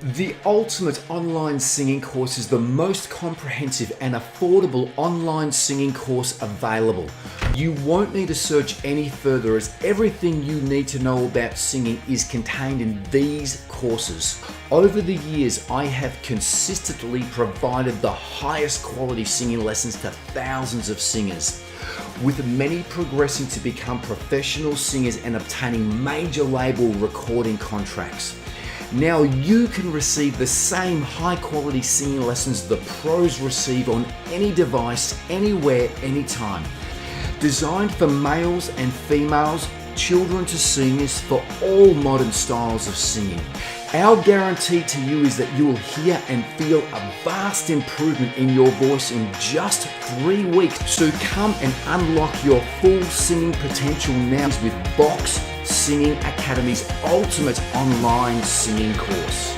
The Ultimate Online Singing Course is the most comprehensive and affordable online singing course available. You won't need to search any further, as everything you need to know about singing is contained in these courses. Over the years, I have consistently provided the highest quality singing lessons to thousands of singers, with many progressing to become professional singers and obtaining major label recording contracts. Now you can receive the same high quality singing lessons the pros receive on any device, anywhere, anytime. Designed for males and females, children to seniors, for all modern styles of singing. Our guarantee to you is that you will hear and feel a vast improvement in your voice in just 3 weeks. So come and unlock your full singing potential now with Box Singing Academy's Ultimate Online Singing Course.